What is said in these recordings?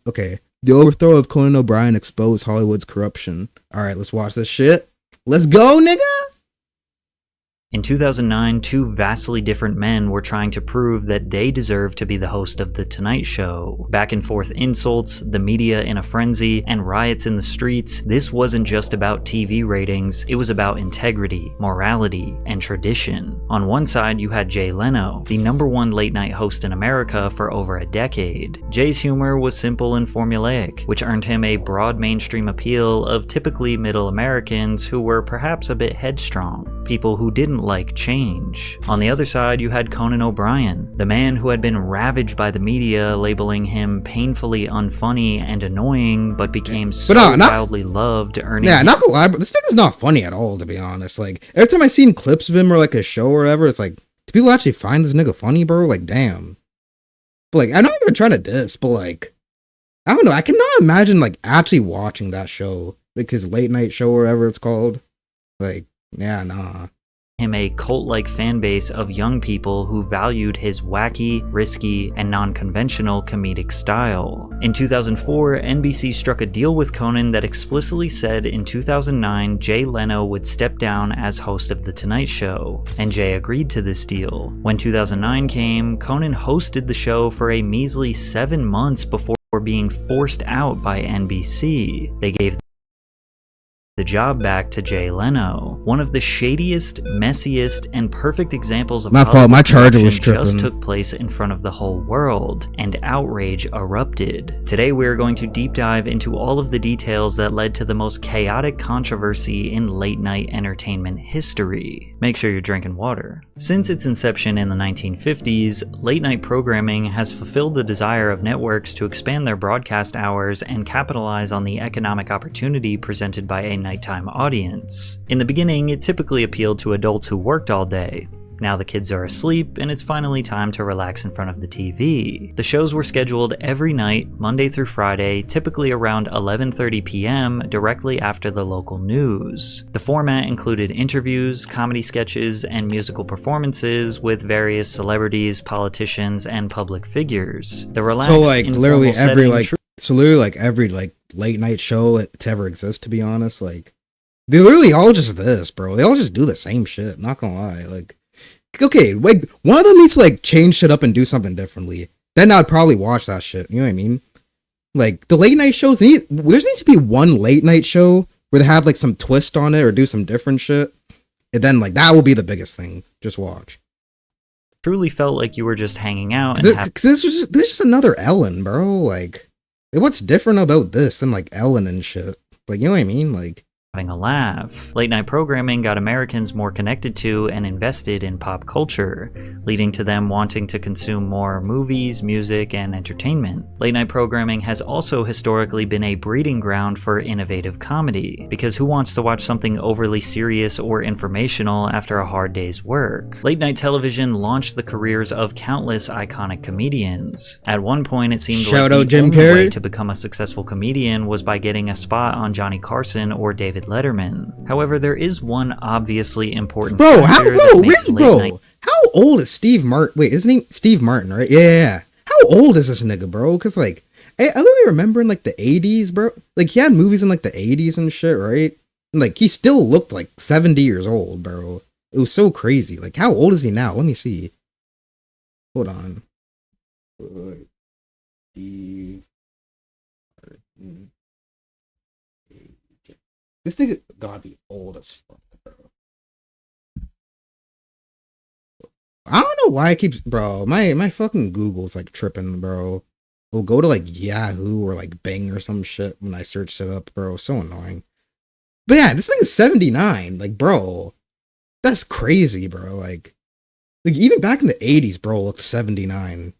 Okay. The overthrow of Conan O'Brien exposed Hollywood's corruption. Alright, let's watch this shit. Let's go, nigga! In 2009, two vastly different men were trying to prove that they deserved to be the host of The Tonight Show. Back and forth insults, the media in a frenzy, and riots in the streets. This wasn't just about TV ratings, it was about integrity, morality, and tradition. On one side, you had Jay Leno, the #1 late-night host in America for over a decade. Jay's humor was simple and formulaic, which earned him a broad mainstream appeal of typically middle Americans who were perhaps a bit headstrong, people who didn't like change. On the other side, you had Conan O'Brien, the man who had been ravaged by the media, labeling him painfully unfunny and annoying, but became so wildly loved, earning... Yeah, not gonna lie, but this nigga's not funny at all, to be honest. Like, every time I seen clips of him or like a show or whatever, it's like, do people actually find this nigga funny, bro? Like, damn. But like, I'm not even trying to diss, but like, I don't know, I cannot imagine like actually watching that show, like his late night show or whatever it's called. Like, yeah, nah. Him a cult-like fan base of young people who valued his wacky, risky, and non-conventional comedic style. In 2004, NBC struck a deal with Conan that explicitly said in 2009 Jay Leno would step down as host of The Tonight Show, and Jay agreed to this deal. When 2009 came, Conan hosted the show for a measly 7 months before being forced out by NBC. They gave the job back to Jay Leno. One of the shadiest, messiest, and perfect examples of how my charger was tripping. Just took place in front of the whole world, and outrage erupted. Today we are going to deep dive into all of the details that led to the most chaotic controversy in late night entertainment history. Make sure you're drinking water. Since its inception in the 1950s, late night programming has fulfilled the desire of networks to expand their broadcast hours and capitalize on the economic opportunity presented by a nighttime audience. In the beginning, it typically appealed to adults who worked all day. Now the kids are asleep, and it's finally time to relax in front of the TV. The shows were scheduled every night, Monday through Friday, typically around 11:30 p.m., directly after the local news. The format included interviews, comedy sketches, and musical performances with various celebrities, politicians, and public figures. The relaxed, literally every late night show to ever exist, to be honest, like, they literally all just this, bro. They all just do the same shit, not gonna lie. Like, okay, like, one of them needs to like change shit up and do something differently. Then I'd probably watch that shit, you know what I mean? Like, the late night shows, there needs to be one late night show where they have like some twist on it or do some different shit, and then like that will be the biggest thing. Just watch. Truly felt like you were just hanging out and because this is just another Ellen, bro. Like, what's different about this than like Ellen and shit? Like, you know what I mean? Like, having a laugh. Late night programming got Americans more connected to and invested in pop culture, leading to them wanting to consume more movies, music, and entertainment. Late night programming has also historically been a breeding ground for innovative comedy, because who wants to watch something overly serious or informational after a hard day's work? Late night television launched the careers of countless iconic comedians. At one point, it seemed like the only way to become a successful comedian was by getting a spot on Johnny Carson or David Letterman. However, there is one obviously important factor how old is Steve Martin? Wait, isn't he Steve Martin, right? Yeah. How old is this nigga, bro? Because like, I really remember in like the 80s, bro. Like, he had movies in like the 80s and shit, right? And like, he still looked like 70 years old, bro. It was so crazy. Like, how old is he now? Let me see. Hold on. Steve Martin. This nigga gotta be old as fuck, bro. I don't know why I keep, bro. My fucking Google's like tripping, bro. It'll go to like Yahoo or like Bing or some shit when I search it up, bro. So annoying. But yeah, this thing is 79. Like, bro, that's crazy, bro. Like even back in the 80s, bro looked 79.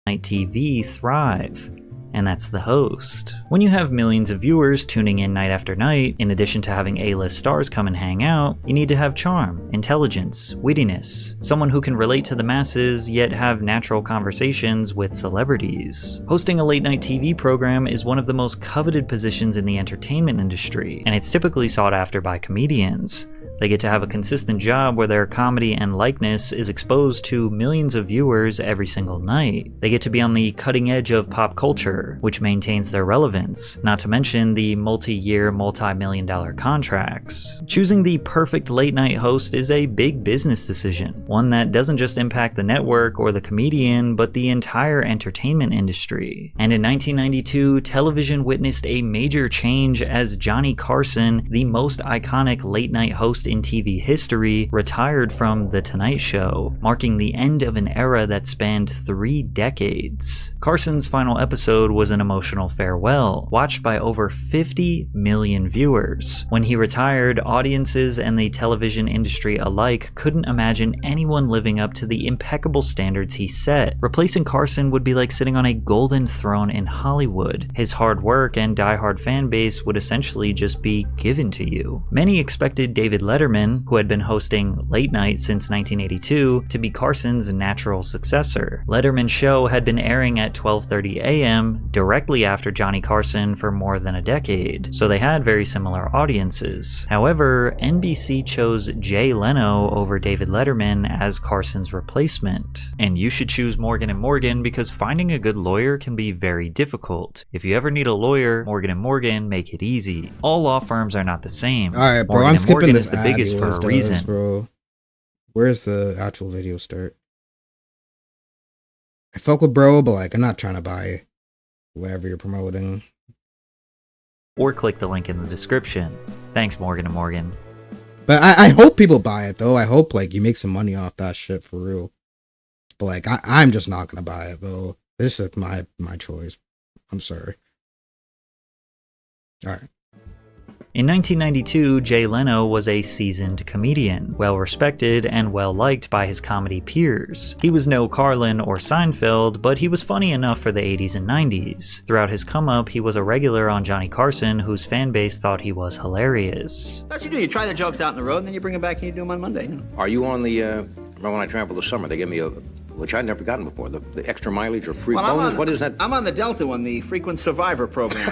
Night TV thrive. And that's the host. When you have millions of viewers tuning in night after night, in addition to having A-list stars come and hang out, you need to have charm, intelligence, wittiness, someone who can relate to the masses yet have natural conversations with celebrities. Hosting a late night TV program is one of the most coveted positions in the entertainment industry, and it's typically sought after by comedians. They get to have a consistent job where their comedy and likeness is exposed to millions of viewers every single night. They get to be on the cutting edge of pop culture, which maintains their relevance, not to mention the multi-year, multi-million-dollar contracts. Choosing the perfect late-night host is a big business decision, one that doesn't just impact the network or the comedian, but the entire entertainment industry. And in 1992, television witnessed a major change as Johnny Carson, the most iconic late-night host in TV history, retired from The Tonight Show, marking the end of an era that spanned 3 decades. Carson's final episode was an emotional farewell, watched by over 50 million viewers. When he retired, audiences and the television industry alike couldn't imagine anyone living up to the impeccable standards he set. Replacing Carson would be like sitting on a golden throne in Hollywood. His hard work and diehard fan base would essentially just be given to you. Many expected David Letterman, who had been hosting late night since 1982, to be Carson's natural successor. Letterman's show had been airing at 12:30 a.m. directly after Johnny Carson for more than a decade, so they had very similar audiences. However, NBC chose Jay Leno over David Letterman as Carson's replacement. And you should choose Morgan & Morgan because finding a good lawyer can be very difficult. If you ever need a lawyer, Morgan & Morgan make it easy. All law firms are not the same. Alright, bro, Morgan I'm & skipping Morgan this is the biggest for a reason. Bro. Where's the actual video start? I fuck with bro, but like I'm not trying to buy whatever you're promoting. Or click the link in the description. Thanks, Morgan & Morgan. But I hope people buy it though. I hope like you make some money off that shit for real. But like I'm just not gonna buy it though. This is my choice. I'm sorry. Alright. In 1992, Jay Leno was a seasoned comedian, well-respected and well-liked by his comedy peers. He was no Carlin or Seinfeld, but he was funny enough for the 80s and 90s. Throughout his come-up, he was a regular on Johnny Carson, whose fan base thought he was hilarious. That's what you do. You try the jokes out on the road, and then you bring them back and you do them on Monday. You know? Are you on the, remember when I traveled this summer, they gave me a, which I'd never gotten before, the extra mileage or free bonus? What is that? I'm on the Delta one, the Frequent Survivor program.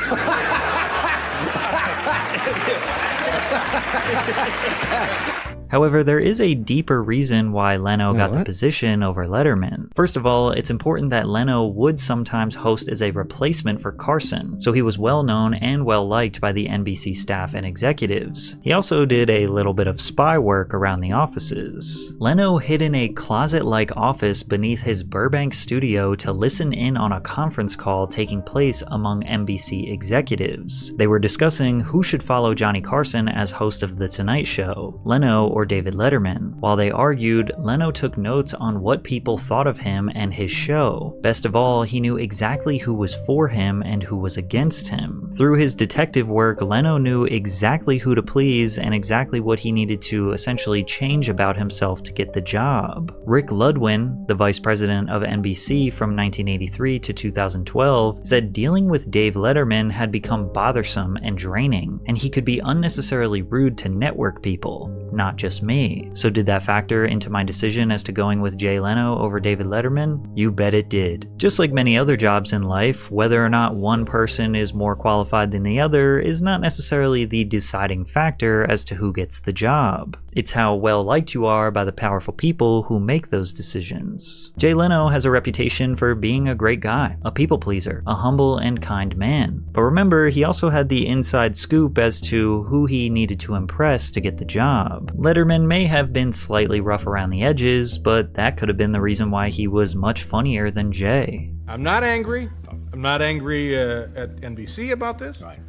However, there is a deeper reason why Leno got the position over Letterman. First of all, it's important that Leno would sometimes host as a replacement for Carson, so he was well known and well liked by the NBC staff and executives. He also did a little bit of spy work around the offices. Leno hid in a closet-like office beneath his Burbank studio to listen in on a conference call taking place among NBC executives. They were discussing who should follow Johnny Carson as host of The Tonight Show, Leno or David Letterman. While they argued, Leno took notes on what people thought of him and his show. Best of all, he knew exactly who was for him and who was against him. Through his detective work, Leno knew exactly who to please and exactly what he needed to essentially change about himself to get the job. Rick Ludwin, the vice president of NBC from 1983 to 2012, said dealing with Dave Letterman had become bothersome and draining, and he could be unnecessarily rude to network people, not just me. So did that factor into my decision as to going with Jay Leno over David Letterman? You bet it did. Just like many other jobs in life, whether or not one person is more qualified than the other is not necessarily the deciding factor as to who gets the job. It's how well liked you are by the powerful people who make those decisions. Jay Leno has a reputation for being a great guy, a people pleaser, a humble and kind man. But remember, he also had the inside scoop as to who he needed to impress to get the job. Letterman may have been slightly rough around the edges, but that could have been the reason why he was much funnier than Jay. I'm not angry. I'm not angry at NBC about this. Right.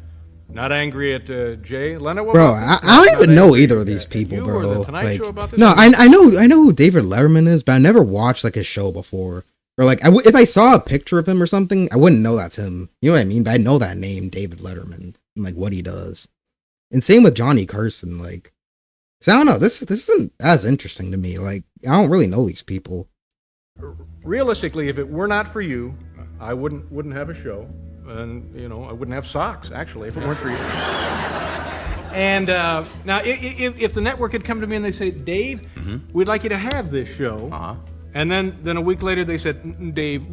Not angry at Jay Leno. Bro, I don't even know either of these people, bro. Like, no, I know who David Letterman is, but I never watched like his show before. Or like, if I saw a picture of him or something, I wouldn't know that's him. You know what I mean? But I know that name, David Letterman, and like what he does. And same with Johnny Carson. Like, so I don't know. This isn't as interesting to me. Like, I don't really know these people. Realistically, if it were not for you, I wouldn't have a show. And, you know, I wouldn't have socks, actually, if it weren't for you. And now, if the network had come to me and they say, Dave, we'd like you to have this show. And then a week later they said, Dave,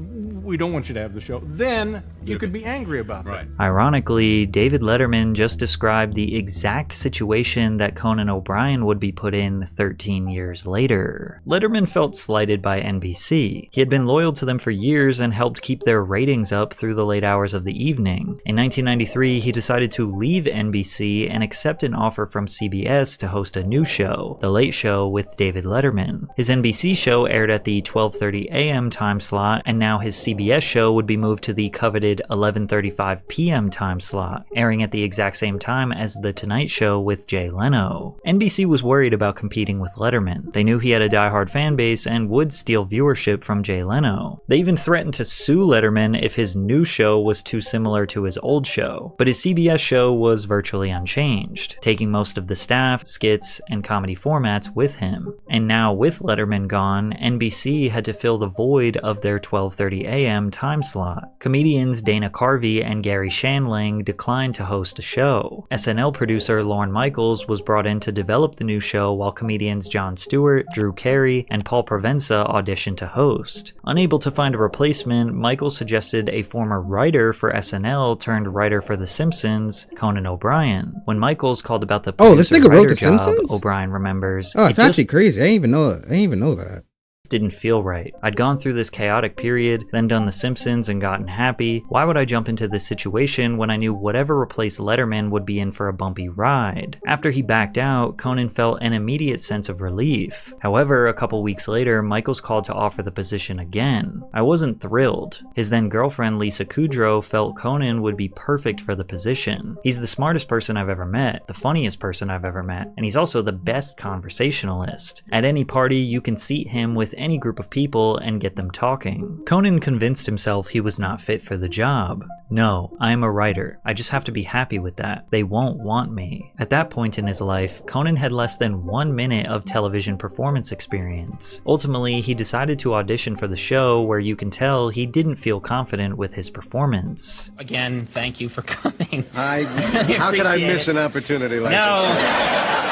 we don't want you to have the show, then you could be angry about that. Ironically, David Letterman just described the exact situation that Conan O'Brien would be put in 13 years later. Letterman felt slighted by NBC. He had been loyal to them for years and helped keep their ratings up through the late hours of the evening. In 1993, he decided to leave NBC and accept an offer from CBS to host a new show, The Late Show with David Letterman. His NBC show aired at the 12:30 a.m. time slot, and now his CBS show would be moved to the coveted 11:35 p.m. time slot, airing at the exact same time as The Tonight Show with Jay Leno. NBC was worried about competing with Letterman. They knew he had a diehard fan base and would steal viewership from Jay Leno. They even threatened to sue Letterman if his new show was too similar to his old show, but his CBS show was virtually unchanged, taking most of the staff, skits, and comedy formats with him. And now with Letterman gone, NBC had to fill the void of their 12:30 a.m. time slot. Comedians Dana Carvey and Gary Shandling declined to host a show. SNL producer Lorne Michaels was brought in to develop the new show, while comedians Jon Stewart, Drew Carey, and Paul Provenza auditioned to host. Unable to find a replacement, Michaels suggested a former writer for SNL turned writer for The Simpsons, Conan O'Brien. When Michaels called about the this nigga wrote The job, Simpsons? O'Brien remembers, Oh, it's actually crazy. I didn't even know that. didn't feel right. I'd gone through this chaotic period, then done The Simpsons and gotten happy. Why would I jump into this situation when I knew whatever replaced Letterman would be in for a bumpy ride? After he backed out, Conan felt an immediate sense of relief. However, a couple weeks later, Michaels called to offer the position again. I wasn't thrilled. His then girlfriend Lisa Kudrow felt Conan would be perfect for the position. He's the smartest person I've ever met, the funniest person I've ever met, and he's also the best conversationalist. At any party, you can seat him with any group of people and get them talking. Conan convinced himself he was not fit for the job. No, I am a writer. I just have to be happy with that. They won't want me. At that point in his life, Conan had less than 1 minute of television performance experience. Ultimately, he decided to audition for the show, where you can tell he didn't feel confident with his performance. Again, thank you for coming. How could I miss an opportunity like this?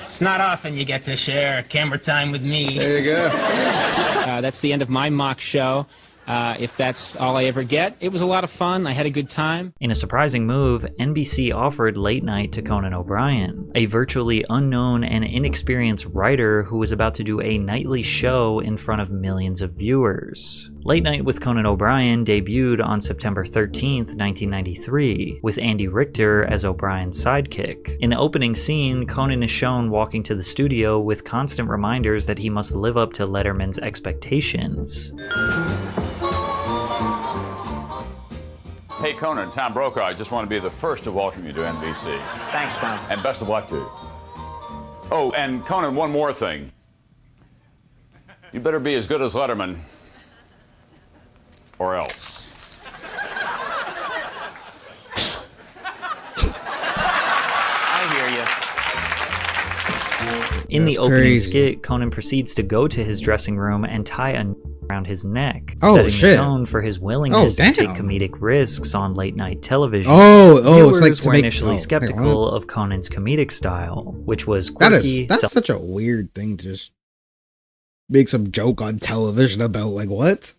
It's not often you get to share camera time with me. There you go. That's the end of my mock show. If that's all I ever get, it was a lot of fun. I had a good time. In a surprising move, NBC offered Late Night to Conan O'Brien, a virtually unknown and inexperienced writer who was about to do a nightly show in front of millions of viewers. Late Night with Conan O'Brien debuted on September 13th, 1993, with Andy Richter as O'Brien's sidekick. In the opening scene, Conan is shown walking to the studio with constant reminders that he must live up to Letterman's expectations. Hey Conan, Tom Brokaw, I just want to be the first to welcome you to NBC. Thanks, Tom. And best of luck to you. Oh, and Conan, one more thing. You better be as good as Letterman, or else. I hear you. In That's the opening crazy. skit, Conan proceeds to go to his dressing room and tie a around his neck, Oh, setting shit. the tone for his willingness Oh, to take damn. comedic risks on late night television. It's Viewers like to were make- initially oh, skeptical of Conan's comedic style, which was That quirky, is that's such a weird thing to just make some joke on television about. Like what?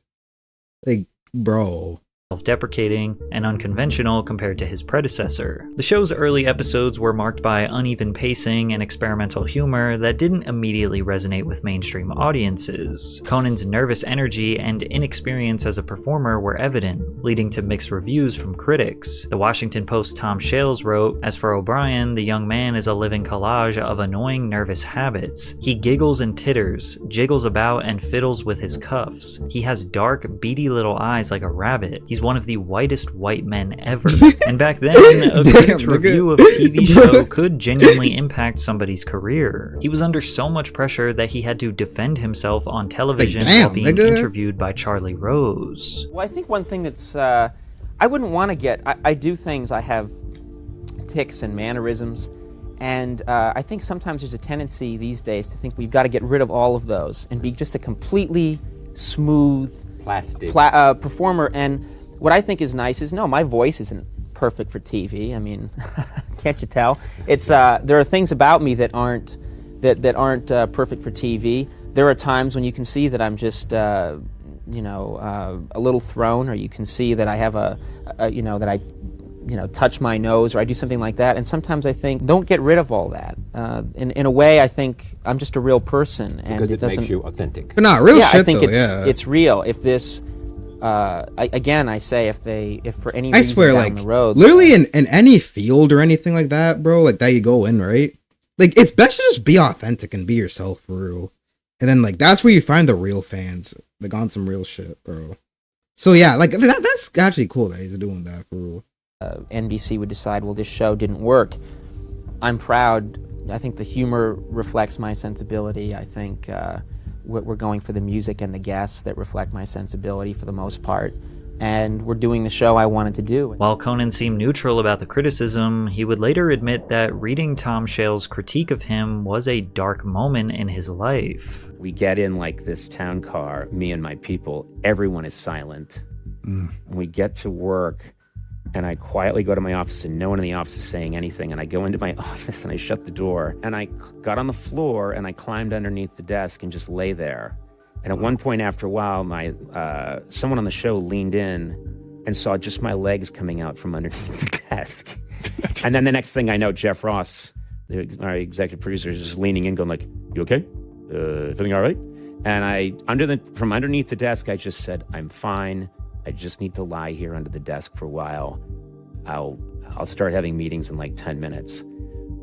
Like, bro. self-deprecating, and unconventional compared to his predecessor. The show's early episodes were marked by uneven pacing and experimental humor that didn't immediately resonate with mainstream audiences. Conan's nervous energy and inexperience as a performer were evident, leading to mixed reviews from critics. The Washington Post's Tom Shales wrote, "As for O'Brien, the young man is a living collage of annoying nervous habits. He giggles and titters, jiggles about and fiddles with his cuffs. He has dark, beady little eyes like a rabbit. He's one of the whitest white men ever." And back then, a critic's review of a TV show could genuinely impact somebody's career. He was under so much pressure that he had to defend himself on television while being interviewed by Charlie Rose. Well, I think one thing that's, I wouldn't want to get, I do things, I have tics and mannerisms, and I think sometimes there's a tendency these days to think we've got to get rid of all of those and be just a completely smooth performer. And what I think is nice is, no, my voice isn't perfect for TV. I mean, can't you tell? It's there are things about me that aren't perfect for TV. There are times when you can see that I'm just a little thrown, or you can see that I have that I touch my nose, or I do something like that. And sometimes I think, don't get rid of all that. In a way, I think I'm just a real person, and because it makes you authentic. But not real yeah, shit, I think though, it's real. If this, I say, if for any I reason swear, down like, the road, literally in any field or anything like that, bro, like that you go in, right? Like, it's best to just be authentic and be yourself for real. And then, like, that's where you find the real fans, like, on some real shit, bro. So, yeah, like, that's actually cool that he's doing that for real. NBC would decide, well, this show didn't work. I'm proud. I think the humor reflects my sensibility. I think we're going for the music and the guests that reflect my sensibility for the most part. And we're doing the show I wanted to do. While Conan seemed neutral about the criticism, he would later admit that reading Tom Shale's critique of him was a dark moment in his life. We get in like this town car, me and my people, everyone is silent. And we get to work, and I quietly go to my office, and no one in the office is saying anything. And I go into my office and I shut the door, and I got on the floor and I climbed underneath the desk and just lay there. And at one point after a while, someone on the show leaned in and saw just my legs coming out from underneath the desk. And then the next thing I know, Jeff Ross, our executive producer, is just leaning in going like, "You okay? Feeling all right?" And from underneath the desk, I just said, "I'm fine. I just need to lie here under the desk for a while. I'll start having meetings in like 10 minutes."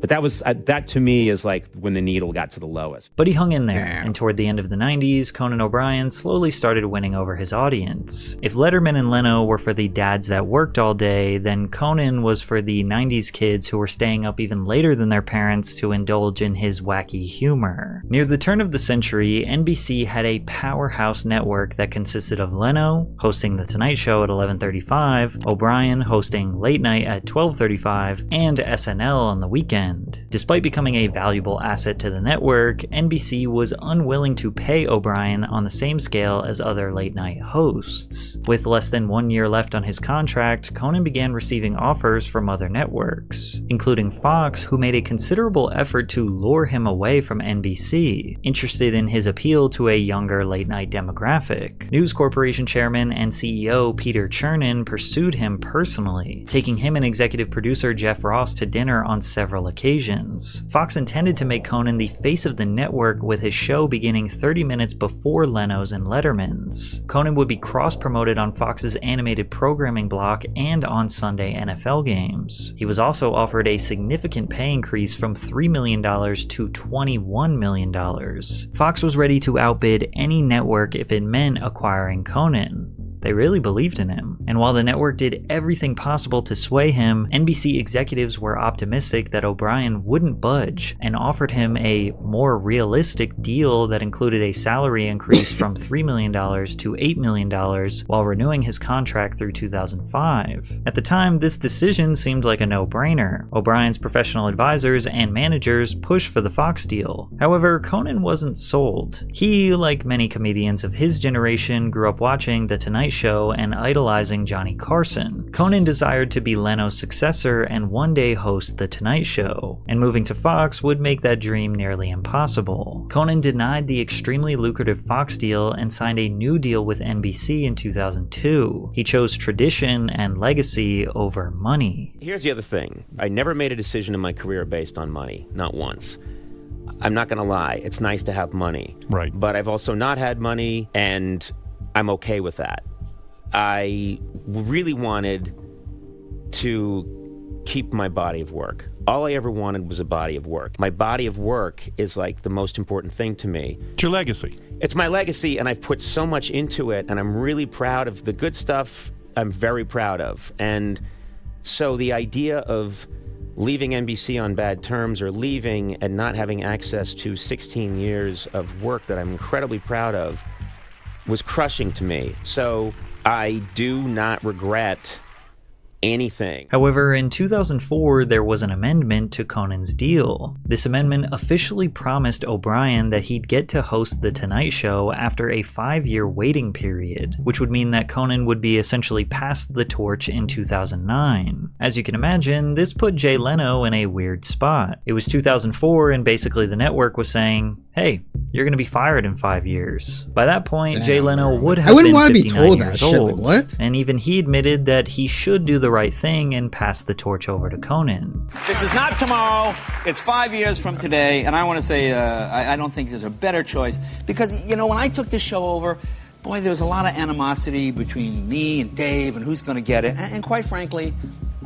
But that to me is like when the needle got to the lowest. But he hung in there, and toward the end of the 90s, Conan O'Brien slowly started winning over his audience. If Letterman and Leno were for the dads that worked all day, then Conan was for the 90s kids who were staying up even later than their parents to indulge in his wacky humor. Near the turn of the century, NBC had a powerhouse network that consisted of Leno hosting The Tonight Show at 11:35, O'Brien hosting Late Night at 12:35, and SNL on the weekend. Despite becoming a valuable asset to the network, NBC was unwilling to pay O'Brien on the same scale as other late-night hosts. With less than 1 year left on his contract, Conan began receiving offers from other networks, including Fox, who made a considerable effort to lure him away from NBC, interested in his appeal to a younger late-night demographic. News Corporation chairman and CEO Peter Chernin pursued him personally, taking him and executive producer Jeff Ross to dinner on several occasions. Fox intended to make Conan the face of the network, with his show beginning 30 minutes before Leno's and Letterman's. Conan would be cross-promoted on Fox's animated programming block and on Sunday NFL games. He was also offered a significant pay increase from $3 million to $21 million. Fox was ready to outbid any network if it meant acquiring Conan. They really believed in him. And while the network did everything possible to sway him, NBC executives were optimistic that O'Brien wouldn't budge and offered him a more realistic deal that included a salary increase from $3 million to $8 million while renewing his contract through 2005. At the time, this decision seemed like a no-brainer. O'Brien's professional advisors and managers pushed for the Fox deal. However, Conan wasn't sold. He, like many comedians of his generation, grew up watching The Tonight Show and idolizing Johnny Carson. Conan desired to be Leno's successor and one day host The Tonight Show, and moving to Fox would make that dream nearly impossible. Conan denied the extremely lucrative Fox deal and signed a new deal with NBC in 2002. He chose tradition and legacy over money. Here's the other thing. I never made a decision in my career based on money, not once. I'm not gonna lie, it's nice to have money. Right. But I've also not had money, and I'm okay with that. I really wanted to keep my body of work. All I ever wanted was a body of work. My body of work is like the most important thing to me. It's your legacy. It's my legacy, and I've put so much into it, and I'm really proud of the good stuff. I'm very proud of. And so the idea of leaving NBC on bad terms, or leaving and not having access to 16 years of work that I'm incredibly proud of, was crushing to me. So I do not regret anything. However, in 2004, there was an amendment to Conan's deal. This amendment officially promised O'Brien that he'd get to host The Tonight Show after a 5-year waiting period, which would mean that Conan would be essentially passed the torch in 2009. As you can imagine, this put Jay Leno in a weird spot. It was 2004, and basically the network was saying, hey, you're going to be fired in 5 years. By that point, Damn, Jay Leno bro. would I have wouldn't been want to be 59 told years that shit. Like, old, what? and even he admitted that he should do the right thing and pass the torch over to Conan. This is not tomorrow. It's 5 years from today, and I want to say I don't think there's a better choice because, you know, when I took this show over, boy, there was a lot of animosity between me and Dave and who's going to get it, and quite frankly,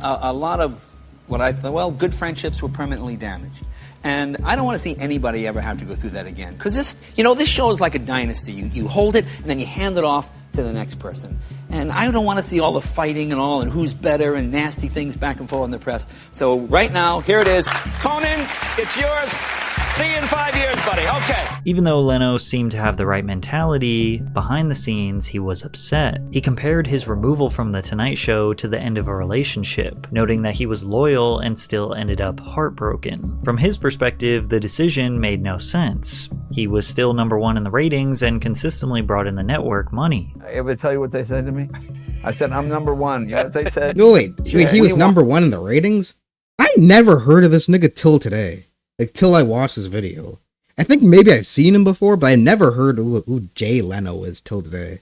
a lot of what I thought, well, good friendships were permanently damaged. And I don't want to see anybody ever have to go through that again. Because this, you know, this show is like a dynasty. You hold it, and then you hand it off to the next person. And I don't want to see all the fighting and all, and who's better, and nasty things back and forth in the press. So right now, here it is. Conan, it's yours. See you in 5 years, buddy. Okay. Even though Leno seemed to have the right mentality, behind the scenes he was upset. He compared his removal from The Tonight Show to the end of a relationship, noting that he was loyal and still ended up heartbroken. From his perspective, the decision made no sense. He was still #1 in the ratings and consistently brought in the network money. I ever tell you what they said to me? I said, I'm #1. You know what they said? No, wait, he was #1 in the ratings? I never heard of this nigga till today. Like, till I watched this video. I think maybe I've seen him before, but I never heard who Jay Leno is till today.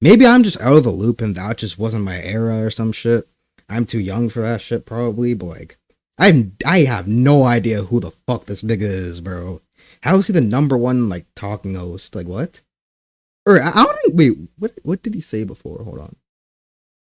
Maybe I'm just out of the loop and that just wasn't my era or some shit. I'm too young for that shit probably, but like, I have no idea who the fuck this nigga is, bro. How is he the #1, like, talking host? Like, what? Or, I don't think, wait, what did he say before? Hold on.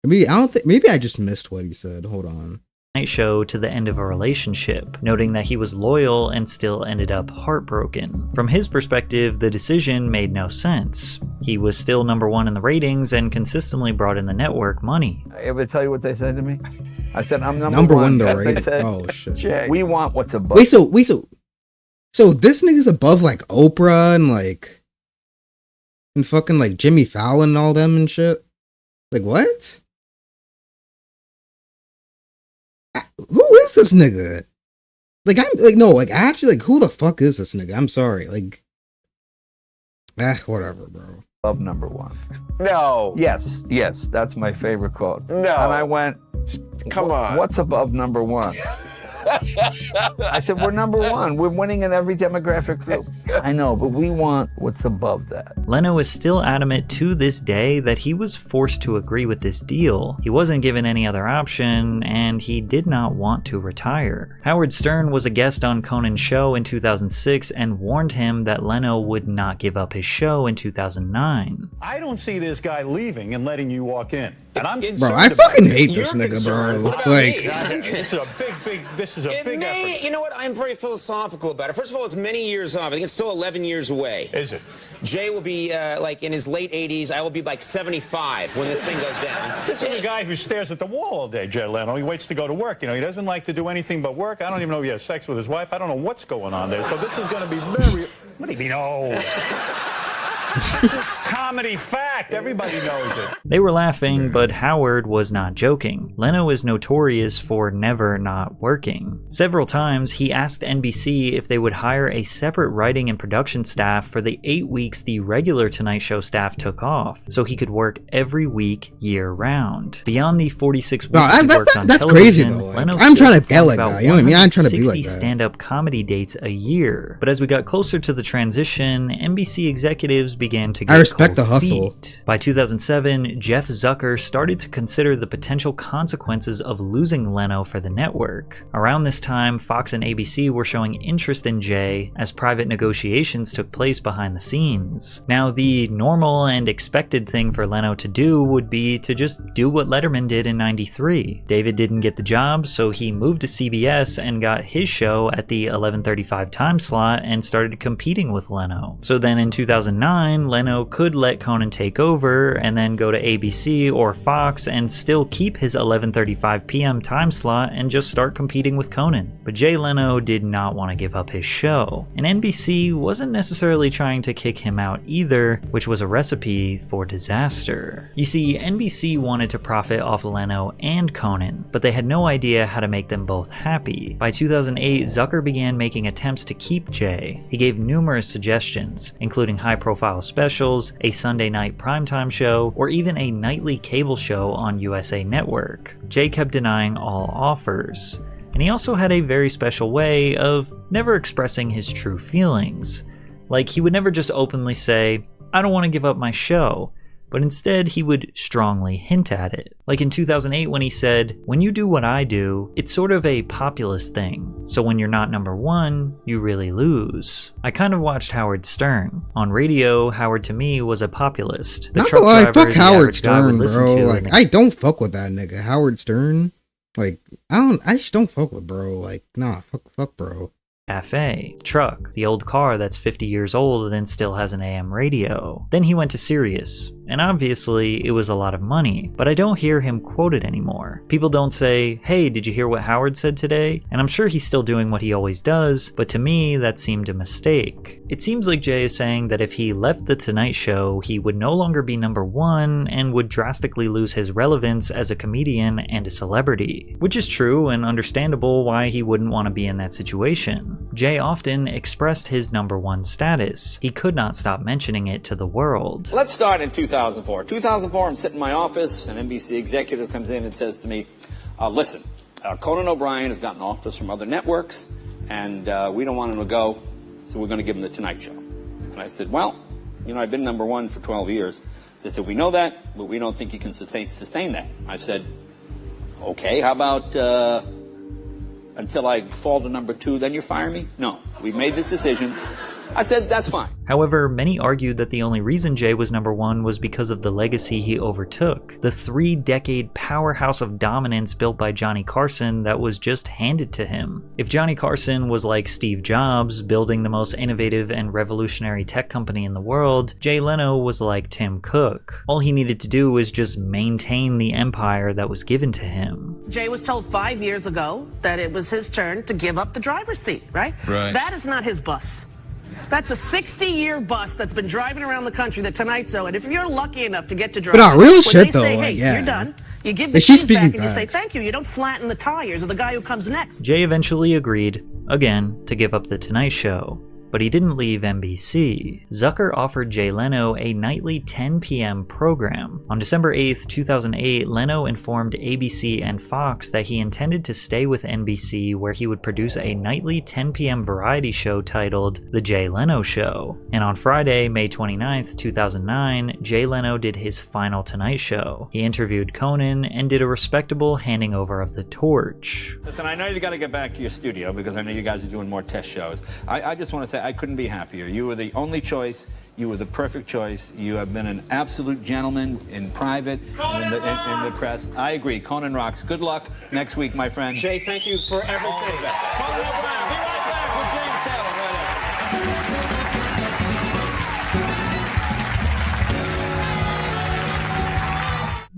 Maybe I just missed what he said. Hold on. Night Show to the end of a relationship, noting that he was loyal and still ended up heartbroken. From his perspective, the decision made no sense. He was still #1 in the ratings and consistently brought in the network money. I ever tell you what they said to me? I said, I'm #1 in the They ratings. said, Oh shit. Jay, we want what's above. Wait, so this nigga's above like Oprah and fucking like Jimmy Fallon and all them and shit? Like, what? Who is this nigga? Like, actually, who the fuck is this nigga? I'm sorry. Like, whatever, bro. Above #1. No. Yes, that's my favorite quote. No. And I went, Come on. What's above #1? I said, we're #1. We're winning in every demographic group. I know, but we want what's above that. Leno is still adamant to this day that he was forced to agree with this deal. He wasn't given any other option, and he did not want to retire. Howard Stern was a guest on Conan's show in 2006 and warned him that Leno would not give up his show in 2009. I don't see this guy leaving and letting you walk in. And I'm bro, I fucking hate this nigga, bro. Like, this is a big effort. You know what? I'm very philosophical about it. First of all, it's many years off. I think it's still 11 years away. Is it? Jay will be like in his late 80s. I will be like 75 when this thing goes down. This is a guy who stares at the wall all day, Jay Leno. He waits to go to work. You know, he doesn't like to do anything but work. I don't even know if he has sex with his wife. I don't know what's going on there. So this is going to be very... What do you mean, oh? This is comedy fact. Everybody knows it. They were laughing, but Howard was not joking. Leno is notorious for never not working. Several times, he asked NBC if they would hire a separate writing and production staff for the 8 weeks the regular Tonight Show staff took off, so he could work every week year-round. Beyond the 46 weeks he worked on that's television, crazy though. Like, Leno I'm trying to get like about that. You know what I mean? I'm trying to be like that. 60 stand-up comedy dates a year. But as we got closer to the transition, NBC executives began to get I respect cold the hustle. feet. By 2007, Jeff Zucker started to consider the potential consequences of losing Leno for the network. Around this time, Fox and ABC were showing interest in Jay as private negotiations took place behind the scenes. Now, the normal and expected thing for Leno to do would be to just do what Letterman did in '93. David didn't get the job, so he moved to CBS and got his show at the 11:35 time slot and started competing with Leno. So then in 2009, Leno could let Conan take over and then go to ABC or Fox and still keep his 11:35 p.m. time slot and just start competing with Conan. But Jay Leno did not want to give up his show, and NBC wasn't necessarily trying to kick him out either, which was a recipe for disaster. You see, NBC wanted to profit off Leno and Conan, but they had no idea how to make them both happy. By 2008, Zucker began making attempts to keep Jay. He gave numerous suggestions, including high-profile specials, a Sunday night primetime show, or even a nightly cable show on USA Network. Jay kept denying all offers, and he also had a very special way of never expressing his true feelings. Like, he would never just openly say, I don't want to give up my show, but instead he would strongly hint at it. Like in 2008 when he said, when you do what I do, it's sort of a populist thing, so when you're not number one, you really lose. I kind of watched Howard Stern. On radio, Howard to me was a populist. The Not truck gonna lie, driver fuck the Howard average guy would Stern, listen bro. to, Like, I don't fuck with that nigga. Howard Stern. Like, I just don't fuck with bro. Like, nah, fuck bro. Cafe, truck, the old car that's 50 years old and still has an AM radio. Then he went to Sirius, and obviously it was a lot of money, but I don't hear him quoted anymore. People don't say, hey, did you hear what Howard said today? And I'm sure he's still doing what he always does, but to me that seemed a mistake. It seems like Jay is saying that if he left The Tonight Show, he would no longer be number one and would drastically lose his relevance as a comedian and a celebrity. Which is true and understandable why he wouldn't want to be in that situation. Jay often expressed his number one status. He could not stop mentioning it to the world. Let's start in 2004. 2004, I'm sitting in my office, an NBC executive comes in and says to me, listen, Conan O'Brien has gotten offers from other networks, and we don't want him to go, so we're going to give him The Tonight Show. And I said, well, you know, I've been number one for 12 years. They said, we know that, but we don't think you can sustain that. I said, okay, how about until I fall to number two, then you fire me? No, we've made this decision. I said, that's fine. However, many argued that the only reason Jay was number one was because of the legacy he overtook, the 3-decade powerhouse of dominance built by Johnny Carson that was just handed to him. If Johnny Carson was like Steve Jobs, building the most innovative and revolutionary tech company in the world, Jay Leno was like Tim Cook. All he needed to do was just maintain the empire that was given to him. Jay was told 5 years ago that it was his turn to give up the driver's seat, right? Right. That is not his bus. That's a 60-year bus that's been driving around the country, the Tonight Show, and if you're lucky enough to get to drive, But no, real when shit they though, say, hey, like, yeah. you're done, you give the Like, she's keys back speaking and you say facts. thank you. You don't flatten the tires of the guy who comes next. Jay eventually agreed, again, to give up The Tonight Show. But he didn't leave NBC. Zucker offered Jay Leno a nightly 10 p.m. program. On December 8th, 2008, Leno informed ABC and Fox that he intended to stay with NBC, where he would produce a nightly 10 p.m. variety show titled The Jay Leno Show. And on Friday, May 29th, 2009, Jay Leno did his final Tonight Show. He interviewed Conan and did a respectable handing over of the torch. Listen, I know you got to get back to your studio because I know you guys are doing more test shows. I just want to say I couldn't be happier. You were the only choice. You were the perfect choice. You have been an absolute gentleman in private and in the press. I agree. Conan rocks. Good luck next week, my friend. Jay, thank you for everything. Conan O'Brien, be right back with James Taylor right after.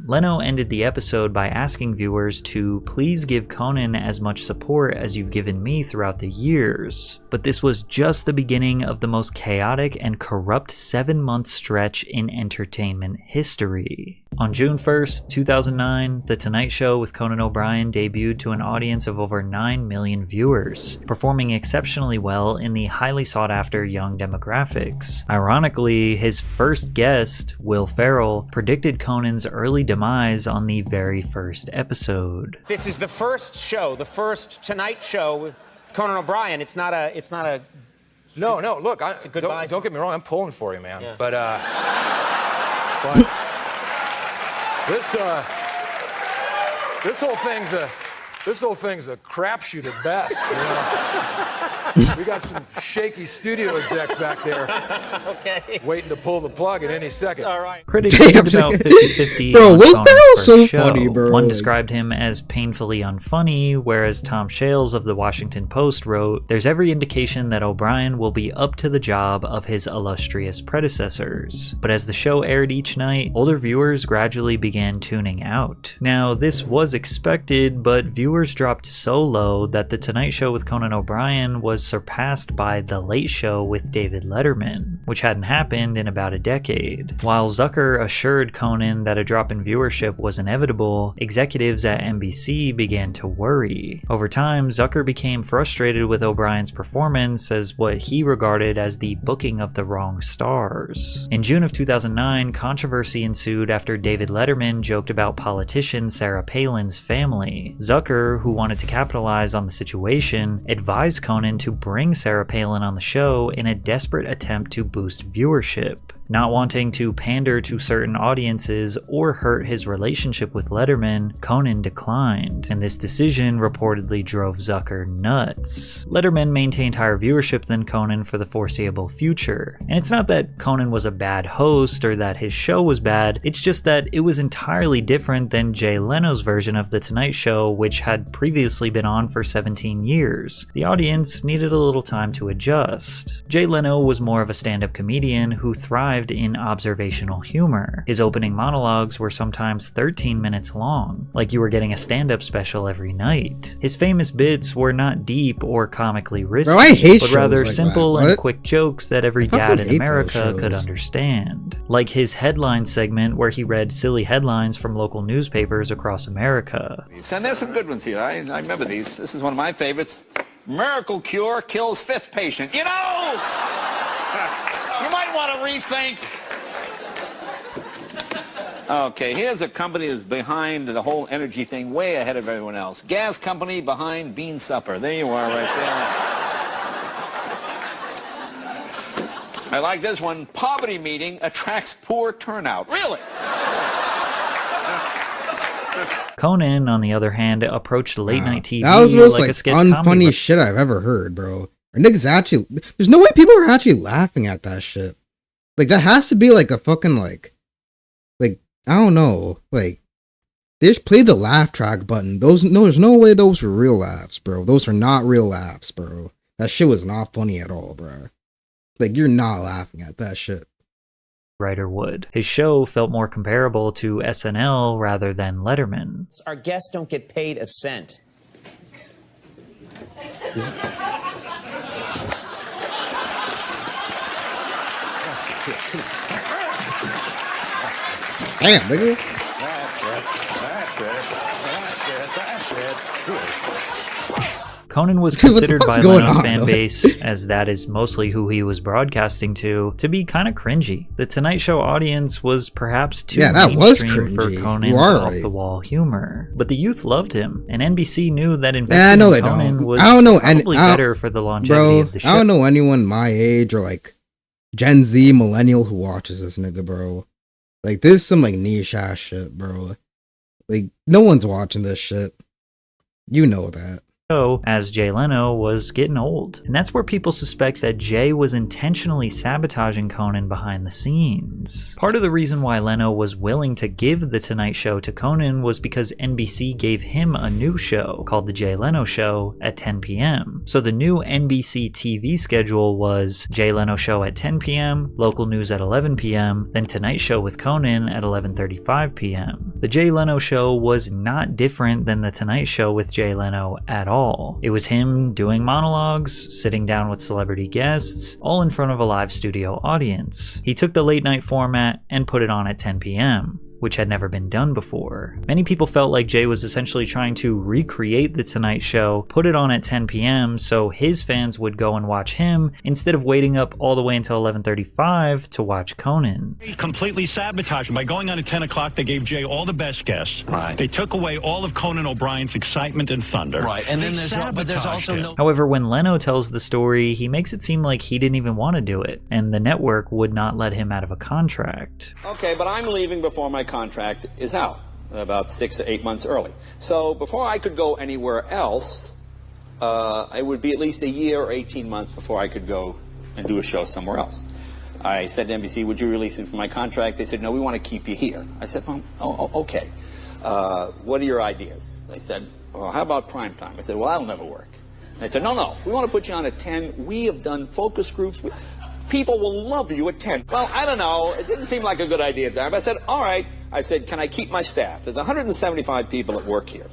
Leno ended the episode by asking viewers to please give Conan as much support as you've given me throughout the years. But this was just the beginning of the most chaotic and corrupt 7-month stretch in entertainment history. On June 1st, 2009, The Tonight Show with Conan O'Brien debuted to an audience of over 9 million viewers, performing exceptionally well in the highly sought-after young demographics. Ironically, his first guest, Will Ferrell, predicted Conan's early demise on the very first episode. This is the first show, the first Tonight Show with Conan O'Brien. It's not a. No, look, don't get me wrong, I'm pulling for you, man. Yeah. But this whole thing's a crapshoot at best. You know? We got some shaky studio execs back there, Okay. waiting to pull the plug at any second. All right. Critics gave about 50-50 Bro, on Will Conan's Ferrell's first so show. funny, bro. One Like- described him as painfully unfunny, whereas Tom Shales of the Washington Post wrote, "There's every indication that O'Brien will be up to the job of his illustrious predecessors." But as the show aired each night, older viewers gradually began tuning out. Now, this was expected, but viewers dropped so low that The Tonight Show with Conan O'Brien was surpassed by The Late Show with David Letterman, which hadn't happened in about a decade. While Zucker assured Conan that a drop in viewership was inevitable, executives at NBC began to worry. Over time, Zucker became frustrated with O'Brien's performance as what he regarded as the booking of the wrong stars. In June of 2009, controversy ensued after David Letterman joked about politician Sarah Palin's family. Zucker, who wanted to capitalize on the situation, advised Conan to bring Sarah Palin on the show in a desperate attempt to boost viewership. Not wanting to pander to certain audiences or hurt his relationship with Letterman, Conan declined, and this decision reportedly drove Zucker nuts. Letterman maintained higher viewership than Conan for the foreseeable future, and it's not that Conan was a bad host or that his show was bad, it's just that it was entirely different than Jay Leno's version of The Tonight Show, which had previously been on for 17 years. The audience needed a little time to adjust. Jay Leno was more of a stand-up comedian who thrived in observational humor. His opening monologues were sometimes 13 minutes long, like you were getting a stand-up special every night. His famous bits were not deep or comically risky, but rather simple and quick jokes that every dad in America could understand. Like his headline segment where he read silly headlines from local newspapers across America. And there's some good ones here. I remember these. This is one of my favorites. Miracle cure kills fifth patient. You know! You might want to rethink. Okay, here's a company that's behind the whole energy thing way ahead of everyone else. Gas company behind Bean Supper. There you are right there. I like this one. Poverty meeting attracts poor turnout. Really? Conan, on the other hand, approached late-night TV that was the most like a sketch comedy. Unfunny shit I've ever heard, bro. Niggas actually, there's no way people are actually laughing at that shit. Like, that has to be like a fucking like, I don't know, like, they just played the laugh track button. There's no way those were real laughs, bro. Those are not real laughs, bro. That shit was not funny at all, bro. Like, you're not laughing at that shit. Writer would. His show felt more comparable to SNL rather than Letterman. Our guests don't get paid a cent. Damn, nigga. Conan was considered by Leno's fan base, as that is mostly who he was broadcasting to be kind of cringy. The Tonight Show audience was perhaps too mainstream for Conan's off-the-wall humor. But the youth loved him, and NBC knew that investing in Conan was probably better for the longevity of the show. I don't know anyone my age or like Gen Z millennial who watches this nigga, bro. Like, this is some like niche ass shit, bro. Like, no one's watching this shit. You know that. As Jay Leno was getting old. And that's where people suspect that Jay was intentionally sabotaging Conan behind the scenes. Part of the reason why Leno was willing to give The Tonight Show to Conan was because NBC gave him a new show called The Jay Leno Show at 10 p.m. So the new NBC TV schedule was Jay Leno Show at 10 p.m., local news at 11 p.m., then Tonight Show with Conan at 11:35 p.m. The Jay Leno Show was not different than The Tonight Show with Jay Leno at all. It was him doing monologues, sitting down with celebrity guests, all in front of a live studio audience. He took the late night format and put it on at 10 p.m., which had never been done before. Many people felt like Jay was essentially trying to recreate The Tonight Show, put it on at 10 p.m. so his fans would go and watch him instead of waiting up all the way until 11:35 to watch Conan. Completely sabotaged him. By going on at 10 o'clock, they gave Jay all the best guests. Right. They took away all of Conan O'Brien's excitement and thunder. Right. And then there's also no. However, when Leno tells the story, he makes it seem like he didn't even want to do it, and the network would not let him out of a contract. Okay, but I'm leaving before my contract is out, about 6 to 8 months early. So before I could go anywhere else, it would be at least a year or 18 months before I could go and do a show somewhere else. I said to NBC, would you release me from my contract? They said, no, we want to keep you here. I said, well, okay. What are your ideas? They said, well, how about prime time? I said, well, that'll never work. And they said, no, we want to put you on at 10. We have done focus groups. People will love you at 10. Well, I don't know. It didn't seem like a good idea at the time. I said, all right. I said, can I keep my staff? There's 175 people at work here.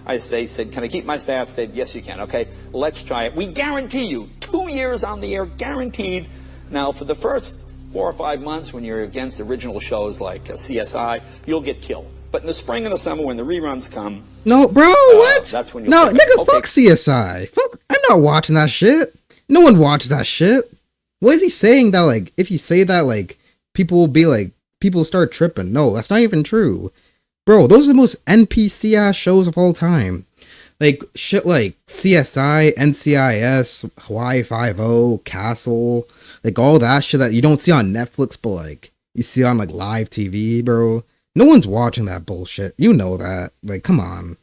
They said, can I keep my staff? I said, yes, you can. Okay, let's try it. We guarantee you 2 years on the air, guaranteed. Now, for the first 4 or 5 months, when you're against original shows like CSI, you'll get killed. But in the spring and the summer, when the reruns come... No, bro, what? That's when you'll... No, nigga, fuck CSI. Fuck, I'm not watching that shit. No one watches that shit. What is he saying that, like, if you say that, like, people will be like, people start tripping? No, that's not even true. Bro, those are the most NPC-ass shows of all time. Like shit like CSI, NCIS, Hawaii Five-0, Castle, like all that shit that you don't see on Netflix, but like you see on like live TV, bro. No one's watching that bullshit. You know that. Like, come on.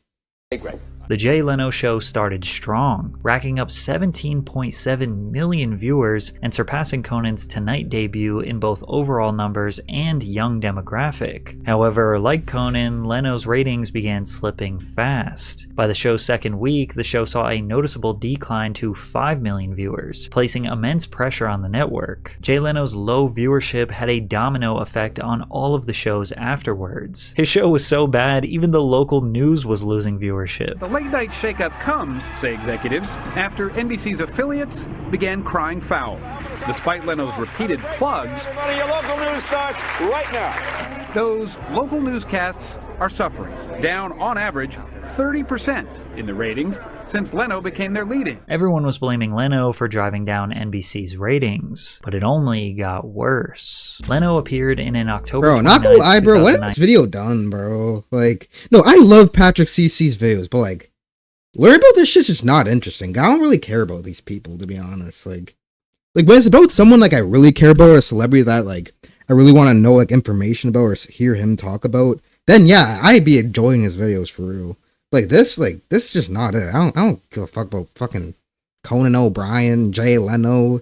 Hey, Greg. The Jay Leno Show started strong, racking up 17.7 million viewers and surpassing Conan's Tonight debut in both overall numbers and young demographic. However, like Conan, Leno's ratings began slipping fast. By the show's second week, the show saw a noticeable decline to 5 million viewers, placing immense pressure on the network. Jay Leno's low viewership had a domino effect on all of the shows afterwards. His show was so bad, even the local news was losing viewership. The late-night shakeup comes, say executives, after NBC's affiliates began crying foul. Despite Leno's repeated plugs, Your local news starts right now. Those local newscasts are suffering, down on average 30% in the ratings since Leno became their lead-in. Everyone was blaming Leno for driving down NBC's ratings, but it only got worse. Leno appeared in an October Bro, not gonna lie, bro. When is this video done, bro? Like, no, I love Patrick CC's videos, but like, learn about this shit's just not interesting. I don't really care about these people, to be honest. Like when it's about someone like I really care about, or a celebrity that like I really want to know like information about or hear him talk about, then yeah, I'd be enjoying his videos for real. This is just not it. I don't give a fuck about fucking Conan O'Brien, Jay Leno,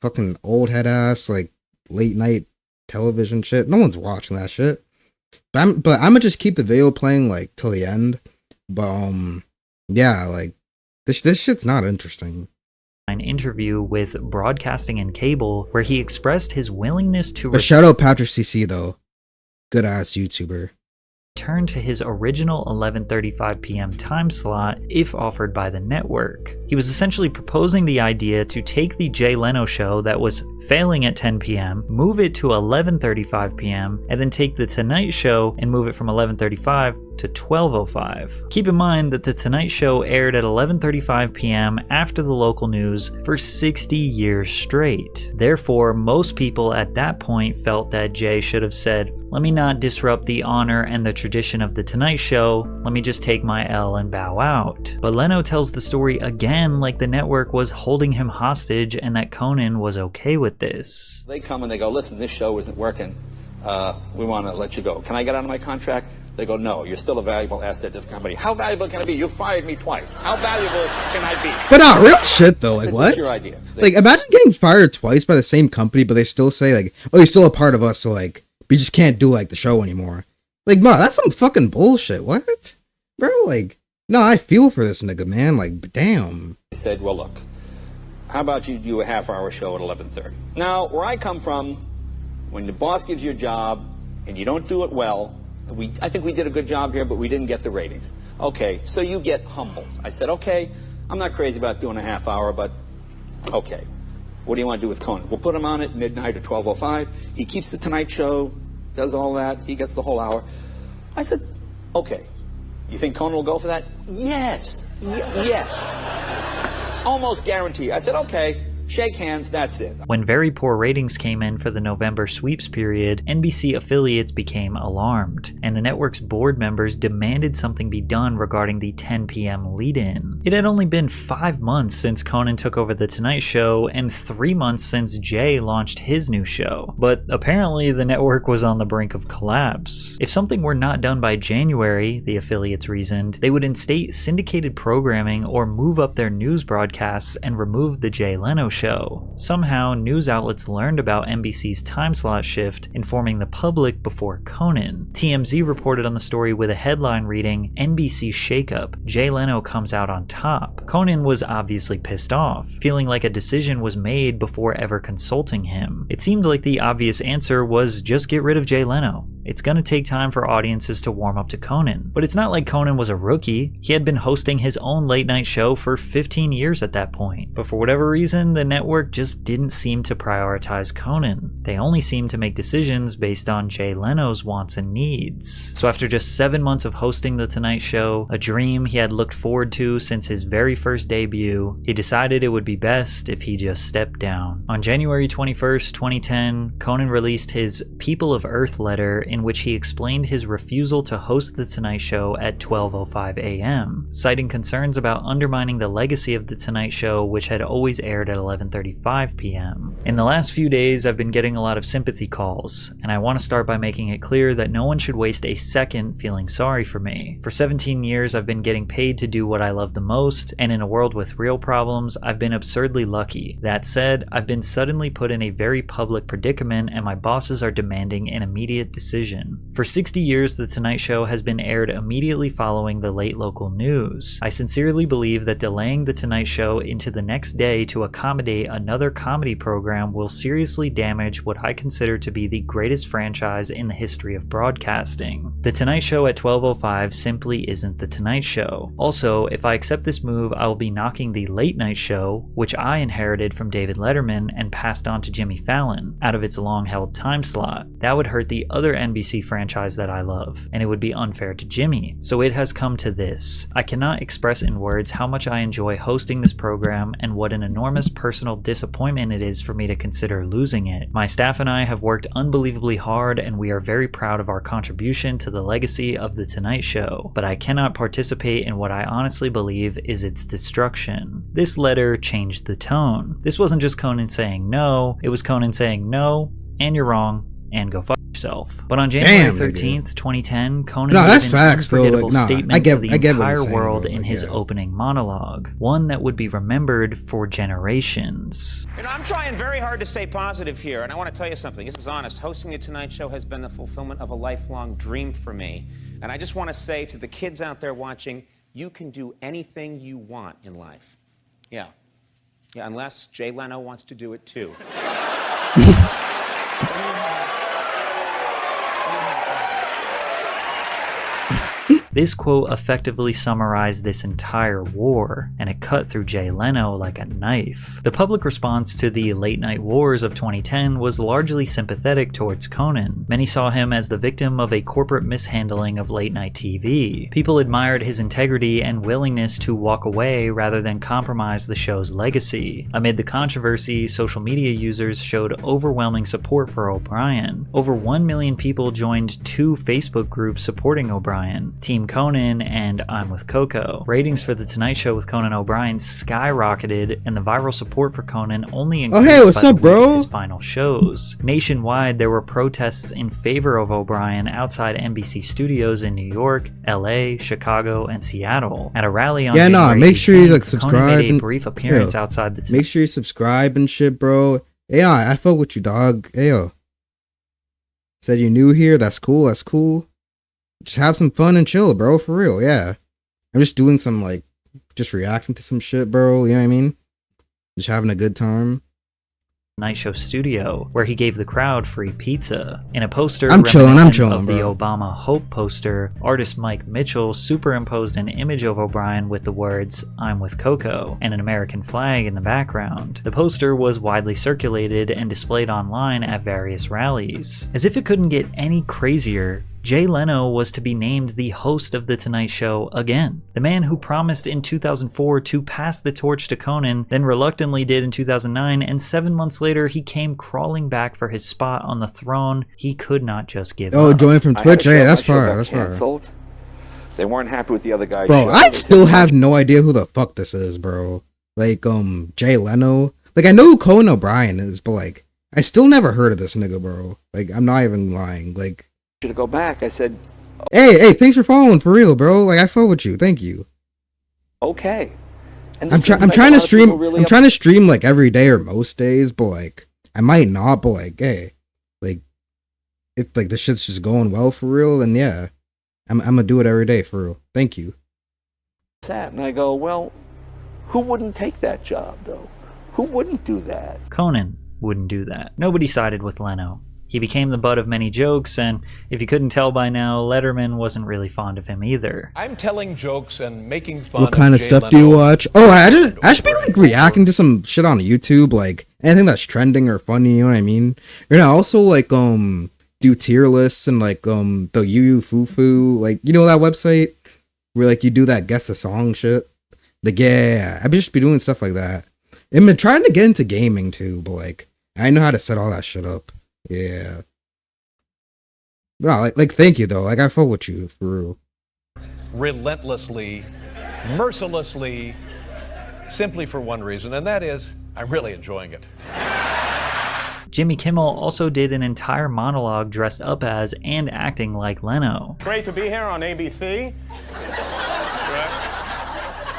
fucking old head ass like late night television shit. No one's watching that shit. But I'm gonna just keep the video playing like till the end. But yeah, like this shit's not interesting. An interview with Broadcasting and Cable where he expressed his willingness to But shout out Patrick CC though. Good ass YouTuber. Return to his original 11:35 p.m. time slot if offered by the network. He was essentially proposing the idea to take the Jay Leno show that was failing at 10 p.m., move it to 11:35 p.m., and then take the Tonight Show and move it from 11:35 to 12:05. Keep in mind that the Tonight Show aired at 11:35 p.m. after the local news for 60 years straight. Therefore, most people at that point felt that Jay should have said, "Let me not disrupt the honor and the tradition of the Tonight Show, let me just take my L and bow out." But Leno tells the story again like the network was holding him hostage and that Conan was okay with this. They come and they go, listen, this show isn't working. We want to let you go. Can I get out of my contract? They go, no, you're still a valuable asset to the company. How valuable can I be? You fired me twice. How valuable can I be? But not real shit though. Like what? What's your idea? Like imagine getting fired twice by the same company, but they still say like, oh, you're still a part of us, so like we just can't do like the show anymore. Like, ma, that's some fucking bullshit. What? Bro, like, no, I feel for this nigga, man. Like, damn. He said, well, look, how about you do a half-hour show at 11:30? Now, where I come from, when the boss gives you a job and you don't do it well, I think we did a good job here, but we didn't get the ratings. Okay, so you get humbled. I said, okay, I'm not crazy about doing a half hour, but okay. What do you want to do with Conan? We'll put him on at midnight or 12:05. He keeps the Tonight Show, does all that. He gets the whole hour. I said, okay. You think Conan will go for that? Yes. Yes. Almost guarantee. I said, okay. Shake hands, that's it. When very poor ratings came in for the November sweeps period, NBC affiliates became alarmed, and the network's board members demanded something be done regarding the 10 p.m. lead-in. It had only been 5 months since Conan took over The Tonight Show, and 3 months since Jay launched his new show, but apparently the network was on the brink of collapse. If something were not done by January, the affiliates reasoned, they would instate syndicated programming or move up their news broadcasts and remove the Jay Leno show. Somehow, news outlets learned about NBC's time slot shift, informing the public before Conan. TMZ reported on the story with a headline reading, "NBC Shakeup, Jay Leno comes out on top." Conan was obviously pissed off, feeling like a decision was made before ever consulting him. It seemed like the obvious answer was just get rid of Jay Leno. It's gonna take time for audiences to warm up to Conan. But it's not like Conan was a rookie. He had been hosting his own late night show for 15 years at that point. But for whatever reason, the network just didn't seem to prioritize Conan. They only seemed to make decisions based on Jay Leno's wants and needs. So after just 7 months of hosting The Tonight Show, a dream he had looked forward to since his very first debut, he decided it would be best if he just stepped down. On January 21st, 2010, Conan released his People of Earth letter in which he explained his refusal to host The Tonight Show at 12:05 a.m., citing concerns about undermining the legacy of The Tonight Show, which had always aired at 11:35 p.m. In the last few days, I've been getting a lot of sympathy calls, and I want to start by making it clear that no one should waste a second feeling sorry for me. For 17 years, I've been getting paid to do what I love the most, and in a world with real problems, I've been absurdly lucky. That said, I've been suddenly put in a very public predicament, and my bosses are demanding an immediate decision. For 60 years, The Tonight Show has been aired immediately following the late local news. I sincerely believe that delaying The Tonight Show into the next day to accommodate another comedy program will seriously damage what I consider to be the greatest franchise in the history of broadcasting. The Tonight Show at 12:05 simply isn't The Tonight Show. Also, if I accept this move, I will be knocking the Late Night Show, which I inherited from David Letterman and passed on to Jimmy Fallon, out of its long-held time slot. That would hurt the other NBC franchise that I love, and it would be unfair to Jimmy. So it has come to this. I cannot express in words how much I enjoy hosting this program and what an enormous personal disappointment it is for me to consider losing it. My staff and I have worked unbelievably hard, and we are very proud of our contribution to the legacy of The Tonight Show, but I cannot participate in what I honestly believe is its destruction. This letter changed the tone. This wasn't just Conan saying no, it was Conan saying no, and you're wrong, and go fuck yourself. But on January 13th, 2010, Conan made an unforgettable statement to the entire world in his opening monologue, one that would be remembered for generations. You know, I'm trying very hard to stay positive here, and I want to tell you something. This is honest. Hosting The Tonight Show has been the fulfillment of a lifelong dream for me. And I just want to say to the kids out there watching, you can do anything you want in life. Yeah, unless Jay Leno wants to do it too. This quote effectively summarized this entire war, and it cut through Jay Leno like a knife. The public response to the late night wars of 2010 was largely sympathetic towards Conan. Many saw him as the victim of a corporate mishandling of late night TV. People admired his integrity and willingness to walk away rather than compromise the show's legacy. Amid the controversy, social media users showed overwhelming support for O'Brien. Over 1 million people joined 2 Facebook groups supporting O'Brien, Team Conan and I'm with Coco. Ratings for The Tonight Show with Conan O'Brien skyrocketed, and the viral support for Conan only increased by the week of his final shows. Nationwide, there were protests in favor of O'Brien outside NBC studios in New York, LA, Chicago, and Seattle. At a rally on January make sure you subscribe. Conan made a brief appearance outside the make sure you subscribe and shit, bro. Hey, I fuck with you, dog. Hey, said you're new here. That's cool. That's cool. Just have some fun and chill, bro, for real, yeah. I'm just doing some, just reacting to some shit, bro, you know what I mean? Just having a good time. Night Show studio, where he gave the crowd free pizza. In a poster I'm chilling, of bro. The Obama Hope poster, artist Mike Mitchell superimposed an image of O'Brien with the words, I'm with Coco, and an American flag in the background. The poster was widely circulated and displayed online at various rallies. As if it couldn't get any crazier, Jay Leno was to be named the host of The Tonight Show again. The man who promised in 2004 to pass the torch to Conan, then reluctantly did in 2009, and 7 months later he came crawling back for his spot on the throne. He could not just give up. Join from Twitch? Hey, that's far. That's far. They weren't happy with the other guy. Bro, I still have no idea who the fuck this is, bro. Jay Leno. I know who Conan O'Brien is, but I still never heard of this nigga, bro. I'm not even lying. To go back, I said, hey, thanks for following, for real, bro. I fuck with you, thank you. Okay. And I'm trying to stream. I'm trying to stream every day or most days, but I might not. But hey, if the shit's just going well for real, then yeah, I'm gonna do it every day for real. Thank you. And I go, well, who wouldn't take that job though? Who wouldn't do that? Conan wouldn't do that. Nobody sided with Leno. He became the butt of many jokes, and if you couldn't tell by now, Letterman wasn't really fond of him either. I'm telling jokes and making fun. What kind of stuff do you watch? I should be reacting to some shit on YouTube, anything that's trending or funny. You know what I mean? And I also do tier lists and the Yu Foo Foo, you know that website where you do that guess the song shit. Yeah, I just be doing stuff like that. I've been trying to get into gaming too, but I know how to set all that shit up. Yeah. No, like thank you though. Like I fuck with you for real. Relentlessly, mercilessly, simply for one reason, and that is I'm really enjoying it. Jimmy Kimmel also did an entire monologue dressed up as and acting like Leno. Great to be here on ABC.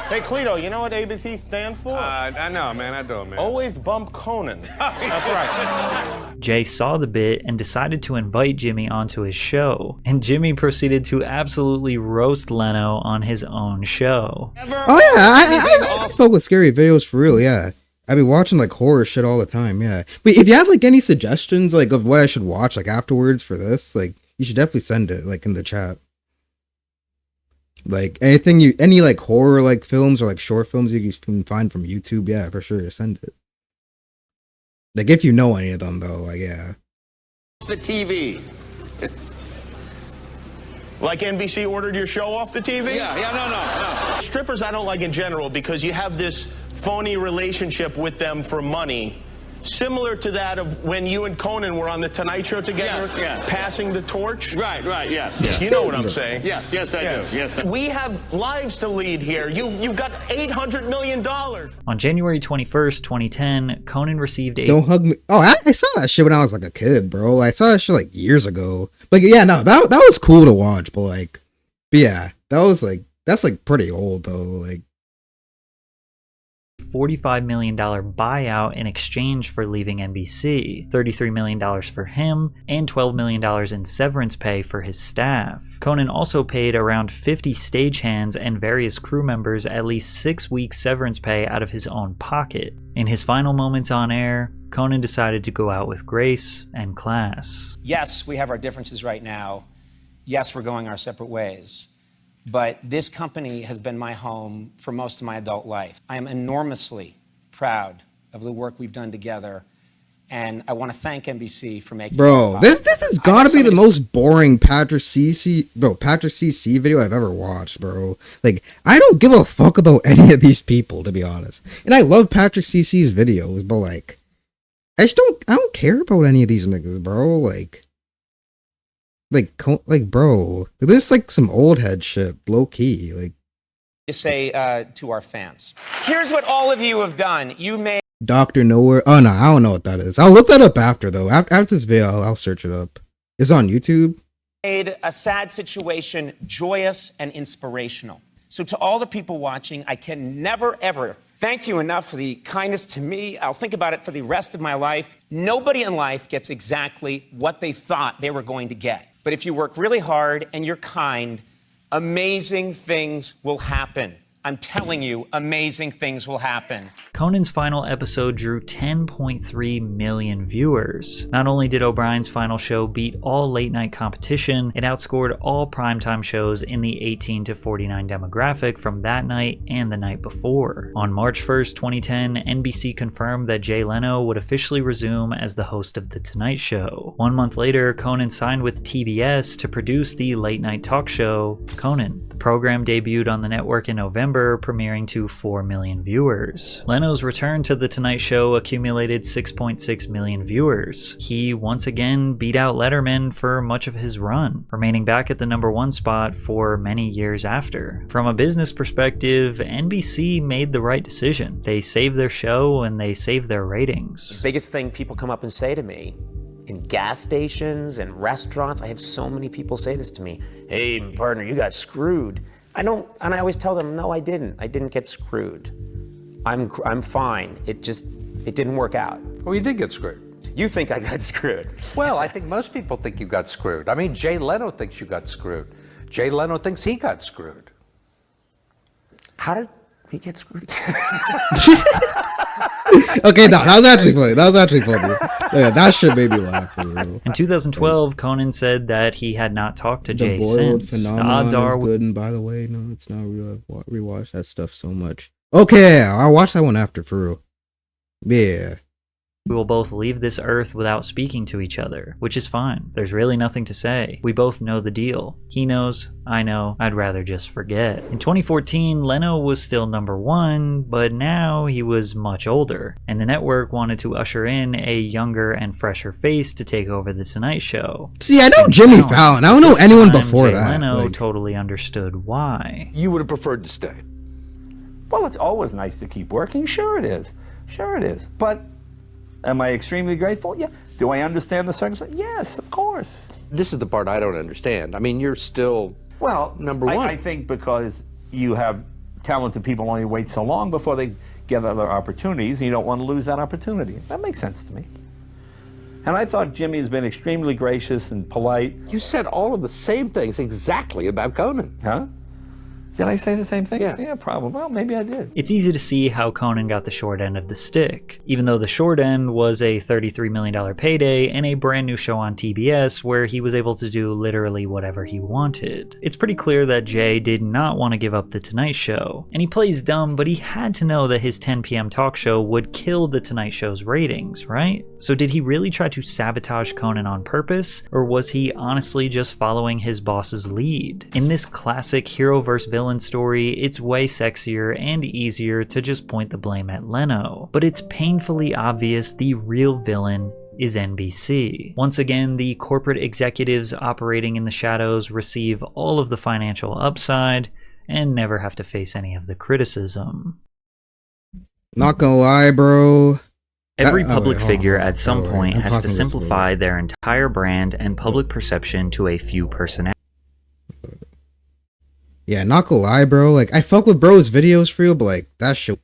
Hey, Cleto, you know what ABC stands for? I know, man. I do, man. Always bump Conan. That's right. Jay saw the bit and decided to invite Jimmy onto his show, and Jimmy proceeded to absolutely roast Leno on his own show. Oh yeah, I fuck with scary videos for real. Yeah, I be watching like horror shit all the time. Yeah, but if you have like any suggestions like of what I should watch like afterwards for this, like you should definitely send it like in the chat. Like any like horror like films or like short films you can find from YouTube, yeah, for sure, send it. Like if you know any of them though, like yeah. The TV. Like NBC ordered your show off the TV? Yeah, no. Strippers I don't like in general because you have this phony relationship with them for money. Similar to that of when you and Conan were on the Tonight Show together, passing the torch. Right, yes. You know what I'm saying? Yes, I do. Yes. We have lives to lead here. You've got $800 million. On January 21st, 2010, Conan received a... Don't hug me. Oh, I saw that shit when I was like a kid, bro. I saw that shit like years ago. But yeah, no, that was cool to watch, but yeah, that's like pretty old though, like. $45 million buyout in exchange for leaving NBC, $33 million for him, and $12 million in severance pay for his staff. Conan also paid around 50 stagehands and various crew members at least 6 weeks severance pay out of his own pocket. In his final moments on air, Conan decided to go out with grace and class. Yes, we have our differences right now. Yes, we're going our separate ways. But this company has been my home for most of my adult life. I am enormously proud of the work we've done together, and I want to thank NBC for making Bro, this has got to be the most boring Patrick CC video I've ever watched, bro. Like, I don't give a fuck about any of these people, to be honest. And I love Patrick CC's videos, but like, I don't care about any of these niggas, bro. Like, bro, this is like some old head shit, low key. Like, to say to our fans, here's what all of you have done. You made Dr. Nowhere. Oh no, I don't know what that is. I'll look that up after though. After this video, I'll search it up. It's on YouTube. Made a sad situation joyous and inspirational. So to all the people watching, I can never ever thank you enough for the kindness to me. I'll think about it for the rest of my life. Nobody in life gets exactly what they thought they were going to get. But if you work really hard and you're kind, amazing things will happen. I'm telling you, amazing things will happen. Conan's final episode drew 10.3 million viewers. Not only did O'Brien's final show beat all late night competition, it outscored all primetime shows in the 18 to 49 demographic from that night and the night before. On March 1st, 2010, NBC confirmed that Jay Leno would officially resume as the host of The Tonight Show. 1 month later, Conan signed with TBS to produce the late night talk show, Conan. The program debuted on the network in November, premiering to 4 million viewers. Leno's return to The Tonight Show accumulated 6.6 million viewers. He once again beat out Letterman for much of his run, remaining back at the #1 spot for many years after. From a business perspective, NBC made the right decision. They saved their show and they saved their ratings. The biggest thing people come up and say to me in gas stations and restaurants, I have so many people say this to me, hey, partner, you got screwed. And I always tell them, no, I didn't. I didn't get screwed. I'm fine. It didn't work out. Well, you did get screwed. You think I got screwed. Well, I think most people think you got screwed. I mean, Jay Leno thinks you got screwed. Jay Leno thinks he got screwed. How did he get screwed? Okay, no, that was actually funny. Yeah, that shit made me laugh for real. In 2012, Conan said that he had not talked to Jay since. The odds are good, and by the way, no, it's not real. I've rewatched that stuff so much. Okay, I'll watch that one after for real. Yeah. We will both leave this earth without speaking to each other, which is fine. There's really nothing to say. We both know the deal. He knows, I know, I'd rather just forget. In 2014, Leno was still #1, but now he was much older, and the network wanted to usher in a younger and fresher face to take over The Tonight Show. See, I know Jimmy Fallon. I don't know anyone before that. Leno totally understood why. You would have preferred to stay. Well, it's always nice to keep working. Sure it is. Sure it is. But am I extremely grateful? Yeah. Do I understand the circumstances? Yes, of course. This is the part I don't understand. I mean, you're still number one. I think because you have talented people only wait so long before they get other opportunities, and you don't want to lose that opportunity. That makes sense to me. And I thought Jimmy has been extremely gracious and polite. You said all of the same things exactly about Conan. Huh? Did I say the same thing? Yeah, probably. Well, maybe I did. It's easy to see how Conan got the short end of the stick, even though the short end was a $33 million payday and a brand new show on TBS where he was able to do literally whatever he wanted. It's pretty clear that Jay did not want to give up The Tonight Show, and he plays dumb, but he had to know that his 10 p.m. talk show would kill The Tonight Show's ratings, right? So did he really try to sabotage Conan on purpose, or was he honestly just following his boss's lead? In this classic hero versus villain story, it's way sexier and easier to just point the blame at Leno, but it's painfully obvious the real villain is NBC. Once again, the corporate executives operating in the shadows receive all of the financial upside and never have to face any of the criticism. Not gonna lie, bro. Every public figure at some point has to simplify their entire brand and public perception to a few personalities. Yeah, not gonna lie, bro. Like, I fuck with bro's videos for real, but like, that shit